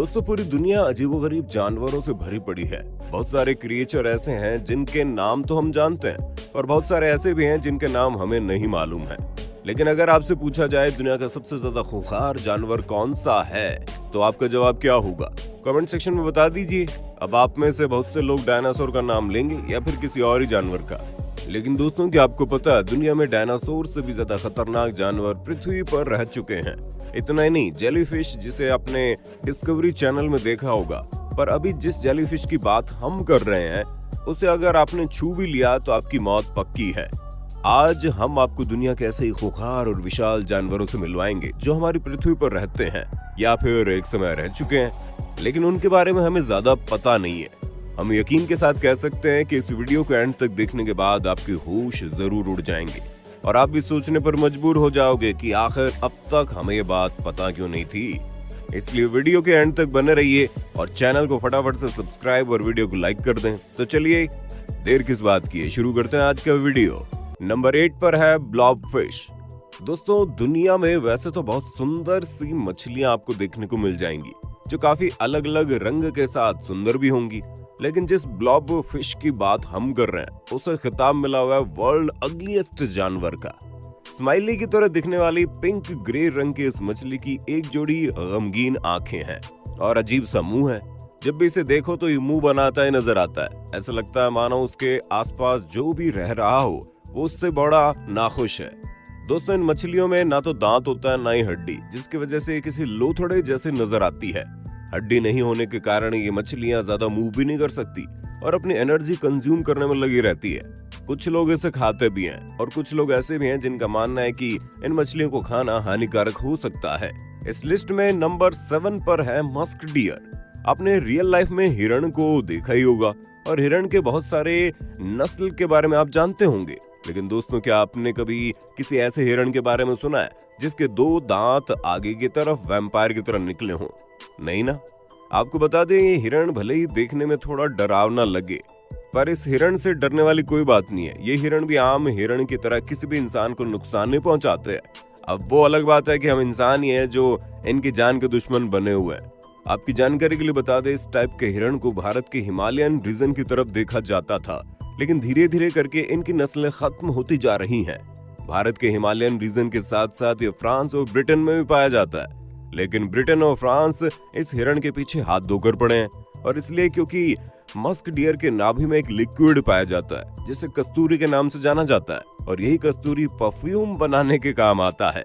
दोस्तों, पूरी दुनिया अजीबोगरीब जानवरों से भरी पड़ी है। बहुत सारे क्रिएचर ऐसे हैं जिनके नाम तो हम जानते हैं और बहुत सारे ऐसे भी हैं जिनके नाम हमें नहीं मालूम है। लेकिन अगर आपसे पूछा जाए दुनिया का सबसे ज्यादा खूंखार जानवर कौन सा है, तो आपका जवाब क्या होगा? कमेंट सेक्शन में बता दीजिए। अब आप में से बहुत से लोग डायनासोर का नाम लेंगे या फिर किसी और ही जानवर का। लेकिन दोस्तों, क्या आपको पता है दुनिया में डायनासोर से भी ज्यादा खतरनाक जानवर पृथ्वी पर रह चुके हैं। इतना ही नहीं, जेलीफिश, जिसे आपने डिस्कवरी चैनल में देखा होगा, पर अभी जिस जेलीफिश की बात हम कर रहे हैं उसे अगर आपने छू भी लिया तो आपकी मौत पक्की है। आज हम आपको दुनिया के ऐसे ही खूंखार और विशाल जानवरों से मिलवाएंगे जो हमारी पृथ्वी पर रहते हैं या फिर एक समय रह चुके हैं, लेकिन उनके बारे में हमें ज्यादा पता नहीं है। हम यकीन के साथ कह सकते हैं कि इस वीडियो को एंड तक देखने के बाद आपके होश जरूर उड़ जाएंगे और आप भी सोचने पर मजबूर हो जाओगे कि आखिर अब तक हमें ये बात पता क्यों नहीं थी। इसलिए वीडियो के एंड तक बने रहिए और चैनल को फटाफट से सब्सक्राइब और वीडियो को लाइक कर दें। तो चलिए, देर किस बात की है, शुरू करते हैं आज का वीडियो। नंबर 8 पर है ब्लॉब फिश। दोस्तों, दुनिया में वैसे तो बहुत सुंदर सी मछलियां आपको देखने को मिल जाएंगी जो काफी अलग अलग रंग के साथ सुंदर भी होंगी, लेकिन जिस ब्लॉब फिश की बात हम कर रहे हैं उसे खिताब मिला हुआ है वर्ल्ड अगलीस्ट जानवर का। स्माइली की तरह दिखने वाली पिंक ग्रे रंग की इस मछली की एक जोड़ी गमगीन आंखें हैं और अजीब सा मुंह है। जब भी इसे देखो तो ये मुंह बनाता ही नजर आता है। ऐसा लगता है मानो उसके आसपास जो भी रह रहा हो वो उससे बड़ा नाखुश है। दोस्तों, इन मछलियों में ना तो दांत होता है ना ही हड्डी, जिसकी वजह से किसी लोथड़े जैसे नजर आती है। हड्डी नहीं होने के कारण ये मछलियां ज्यादा मूव भी नहीं कर सकती और अपनी एनर्जी कंज्यूम करने में लगी रहती है। कुछ लोग इसे खाते भी हैं और कुछ लोग ऐसे भी हैं जिनका मानना है कि इन मछलियों को खाना हानिकारक हो सकता है। इस लिस्ट में नंबर 7 पर है मस्क डियर। आपने रियल लाइफ में हिरण को देखा ही होगा और हिरण के बहुत सारे नस्ल के बारे में आप जानते होंगे, लेकिन दोस्तों, क्या आपने कभी किसी ऐसे हिरण के बारे में सुना है जिसके 2 दांत आगे की तरफ वैम्पायर की तरह निकले हों? नहीं ना। आपको बता दें, ये हिरण भले ही देखने में थोड़ा डरावना लगे, पर इस हिरण से डरने वाली कोई बात नहीं है। ये हिरण भी आम हिरण की तरह किसी भी इंसान को नुकसान नहीं पहुंचाते हैं। अब वो अलग बात है कि हम इंसान ही हैं जो इनकी जान के दुश्मन बने हुए हैं। आपकी जानकारी के लिए बता दें, इस टाइप के हिरण को भारत के हिमालयन रीजन की तरफ देखा जाता था, लेकिन धीरे धीरे करके इनकी नस्लें खत्म होती जा रही हैं। भारत के हिमालयन रीजन के साथ साथ ये फ्रांस और ब्रिटेन में भी पाया जाता है, लेकिन ब्रिटेन और फ्रांस इस हिरण के पीछे हाथ धोकर पड़े हैं, और इसलिए क्योंकि मस्क डियर के नाभि में एक लिक्विड पाया जाता है जिसे कस्तूरी के नाम से जाना जाता है, और यही कस्तूरी परफ्यूम बनाने के काम आता है।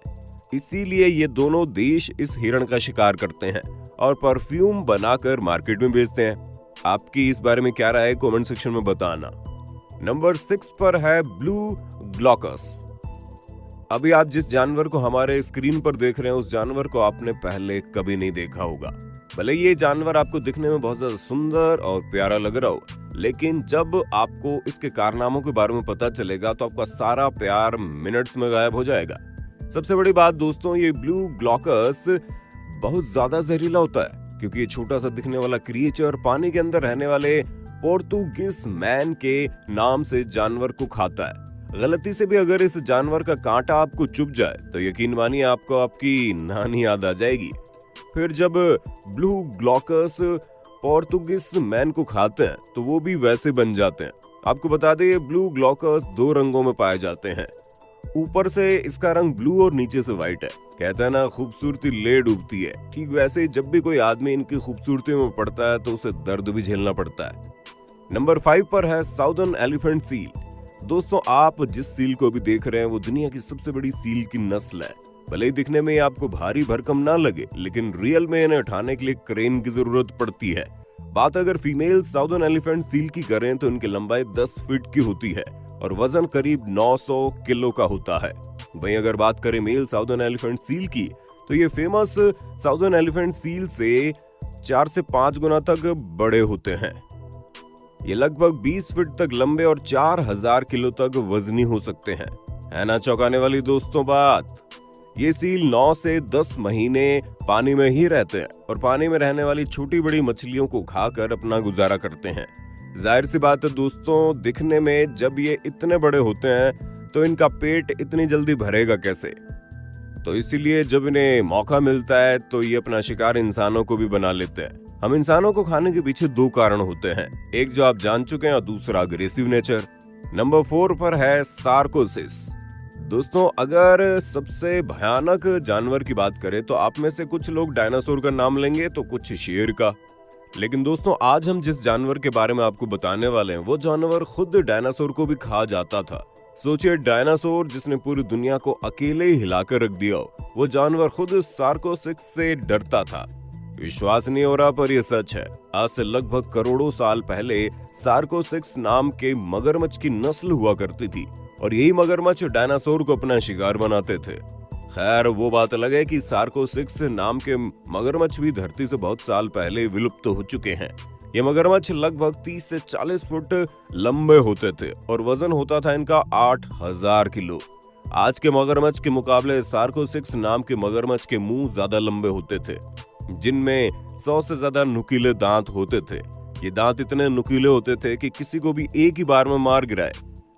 इसीलिए ये दोनों देश इस हिरण का शिकार करते हैं और परफ्यूम बनाकर मार्केट में बेचते हैं। आपकी इस बारे में क्या राय है, कमेंट सेक्शन में बताना। नंबर 6 पर है ब्लू ग्लॉकस। अभी आप जिस जानवर को हमारे स्क्रीन पर देख रहे हैं उस जानवर को आपने पहले कभी नहीं देखा होगा। भले ये जानवर आपको दिखने में बहुत ज्यादा सुंदर और प्यारा लग रहा हो, लेकिन जब आपको इसके कारनामों के बारे में पता चलेगा तो आपका सारा प्यार मिनट्स में गायब हो जाएगा। सबसे बड़ी बात दोस्तों, ये ब्लू ग्लॉकस बहुत ज्यादा जहरीला होता है, क्योंकि ये छोटा सा दिखने वाला क्रिएचर पानी के अंदर रहने वाले पोर्तुगीज मैन के नाम से जानवर को खाता है। गलती से भी अगर इस जानवर का कांटा आपको चुभ जाए तो यकीन मानिए आपको आपकी नानी याद आ जाएगी। फिर जब ब्लू ग्लॉकस पोर्तुगीज मैन को खाते हैं तो वो भी वैसे बन जाते हैं। आपको बता दें, ये ब्लू ग्लॉकस 2 रंगों में पाए जाते हैं। ऊपर से इसका रंग ब्लू और नीचे से व्हाइट है। कहते हैं ना, खूबसूरती ले डूबती है। ठीक वैसे जब भी कोई आदमी इनकी खूबसूरती में पड़ता है तो उसे दर्द भी झेलना पड़ता है। नंबर 5 पर है साउदर्न एलिफेंट सील। दोस्तों, आप जिस सील को भी देख रहे हैं वो दुनिया की सबसे बड़ी सील की नस्ल है। भले ही दिखने में आपको भारी भरकम ना लगे, लेकिन रियल में इन्हें उठाने के लिए क्रेन की जरूरत पड़ती है। बात अगर फीमेल साउदर्न एलिफेंट सील की करें तो इनकी लंबाई 10 फीट की होती है और वजन करीब 900 किलो का होता है। वहीं अगर बात करें मेल साउदर्न एलिफेंट सील की, तो ये फेमस साउदर्न एलिफेंट सील से 4 से 5 गुना तक बड़े होते हैं। ये लगभग 20 फीट तक लंबे और 4000 किलो तक वजनी हो सकते हैं। है ना चौंकाने वाली दोस्तों बात? ये सील 9 से 10 महीने पानी में ही रहते हैं और पानी में रहने वाली छोटी बड़ी मछलियों को खाकर अपना गुजारा करते हैं। जाहिर सी बात है दोस्तों, दिखने में जब ये इतने बड़े होते हैं तो इनका पेट इतनी जल्दी भरेगा कैसे? तो इसीलिए जब इन्हें मौका मिलता है तो ये अपना शिकार इंसानों को भी बना लेते हैं। हम इंसानों को खाने के पीछे दो कारण होते हैं, एक जो आप जान चुके हैं और दूसरा अग्रेसिव नेचर। नंबर 4 पर है सार्कोसिस। दोस्तों, अगर सबसे भयानक जानवर की बात करें तो आप में से कुछ लोग डायनासोर का नाम लेंगे तो कुछ शेर का। लेकिन दोस्तों, आज हम जिस जानवर के बारे में आपको बताने वाले हैं वो जानवर खुद डायनासोर को भी खा जाता था। सोचिए, डायनासोर जिसने पूरी दुनिया को अकेले ही हिलाकर रख दिया हो, वो जानवर खुद सार्कोसिस से डरता था। विश्वास नहीं हो रहा पर यह सच है। आज से लगभग करोड़ों साल पहले सार्कोसिस नाम के मगरमच्छ की नस्ल हुआ करती थी और यही मगरमच्छ डायनासोर को अपना शिकार बनाते थे। खैर, वो बात अलग है कि सार्कोसिस नाम के मगरमच्छ भी धरती से बहुत साल पहले विलुप्त हो चुके हैं। ये मगरमच्छ लगभग 30 से 40 फुट लंबे होते थे और वजन होता था इनका 8000 किलो। आज के मगरमच्छ के मुकाबले सार्कोसिस नाम के मगरमच्छ के मुंह ज्यादा लंबे होते थे, जिनमें 100 से ज्यादा नुकीले दांत होते थे। ये दांत इतने नुकीले होते थे कि किसी को भी एक ही बार में मार गिराए।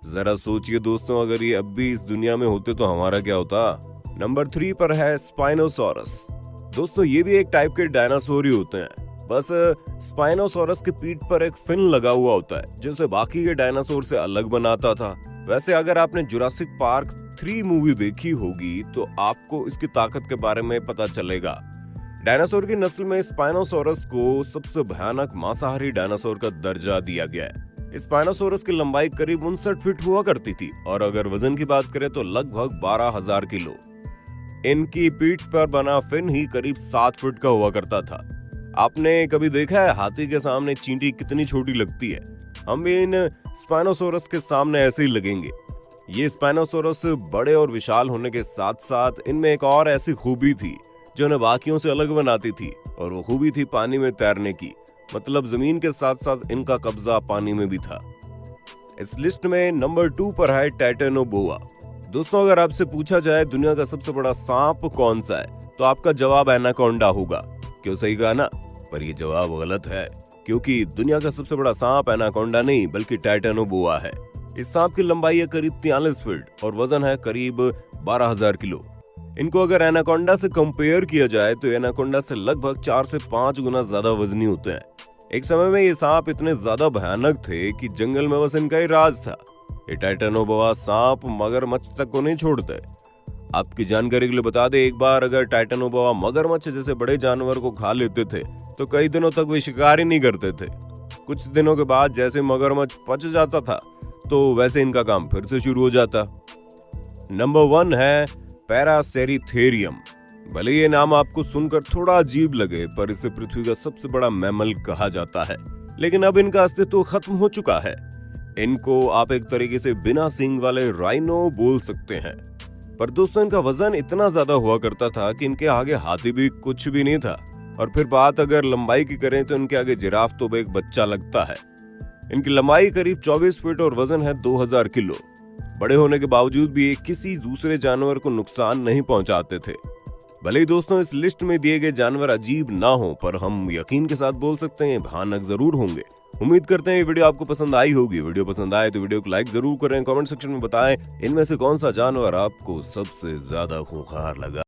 जरा सोचिए दोस्तों, अगर ये अब भी इस दुनिया में होते तो हमारा क्या होता। नंबर 3 पर है स्पाइनोसॉरस। दोस्तों, ये भी एक टाइप के डायनासोर ही होते हैं, बस स्पाइनोसॉरस की पीठ पर एक फिन लगा हुआ होता है जिसे बाकी के डायनासोर से अलग बनाता था। वैसे अगर आपने जुरासिक पार्क 3 मूवी देखी होगी तो आपको इसकी ताकत के बारे में पता चलेगा। डायनासोर की नस्ल में स्पाइनोसॉरस को सबसे भयानक मांसाहारी डायनासोर का दर्जा दिया गया है। स्पाइनोसॉरस की लंबाई करीब 59 फीट हुआ करती थी और अगर वजन की बात करें तो लगभग 12,000 किलो। इनकी पीठ पर बना फिन ही करीब 7 फुट का हुआ करता था। आपने कभी देखा है हाथी के सामने चींटी कितनी छोटी लगती है? हम भी इन स्पाइनोसॉरस के सामने ऐसे ही लगेंगे। ये स्पाइनोसॉरस बड़े और विशाल होने के साथ साथ इनमें एक और ऐसी खूबी थी जो उन्हें बाकियों से अलग बनाती थी, और वो खूबी थी पानी में तैरने की। मतलब जमीन के साथ साथ इनका कब्जा पानी में भी था। इस लिस्ट में नंबर 2 पर है टाइटेनोबोआ। दोस्तों, अगर आपसे पूछा जाए दुनिया का सबसे बड़ा सांप कौन सा है तो आपका जवाब एनाकोंडा होगा। क्यों, सही कहा ना? पर यह जवाब गलत है, क्योंकि दुनिया का सबसे बड़ा सांप एनाकोंडा नहीं बल्कि टाइटेनोबोआ है। इस सांप की लंबाई है करीब 43 फीट और वजन है करीब 12,000 किलो। इनको अगर एनाकोंडा से कंपेयर किया जाए तो एनाकोंडा से लगभग 4 से 5 गुना ज्यादा वजनी होते हैं। एक समय में ये सांप इतने ज्यादा भयानक थे कि जंगल में बस इनका ही राज था। ये टाइटेनोबोआ सांप मगरमच्छ तक को नहीं छोड़ते। आपकी जानकारी के लिए बता दें, एक बार अगर टाइटेनोबोआ मगरमच्छ जैसे बड़े जानवर को खा लेते थे तो कई दिनों तक वे शिकार ही नहीं करते थे। कुछ दिनों के बाद जैसे मगरमच्छ पच जाता था तो वैसे इनका काम फिर से शुरू हो जाता। नंबर 1 है पैरासेरिथेरियम। भले ये नाम आपको सुनकर थोड़ा अजीब लगे पर इसे पृथ्वी का सबसे बड़ा मैमल कहा जाता है, लेकिन अब इनका अस्तित्व खत्म हो चुका है। इनको आप एक तरीके से बिना सींग वाले राइनो बोल सकते हैं। पर दोस्तों, इनका वजन इतना ज्यादा हुआ करता था कि इनके आगे हाथी भी कुछ भी नहीं था। और फिर बात अगर लंबाई की करें तो इनके आगे जिराफ तो एक बच्चा लगता है। इनकी लंबाई करीब 24 फीट और वजन है 2000 किलो। बड़े होने के बावजूद भी ये किसी दूसरे जानवर को नुकसान नहीं पहुंचाते थे। भले ही दोस्तों इस लिस्ट में दिए गए जानवर अजीब ना हो, पर हम यकीन के साथ बोल सकते हैं भयानक जरूर होंगे। उम्मीद करते हैं ये वीडियो आपको पसंद आई होगी। वीडियो पसंद आए तो वीडियो को लाइक जरूर करें। कमेंट सेक्शन में बताएं इनमें से कौन सा जानवर आपको सबसे ज्यादा खूंखार लगा।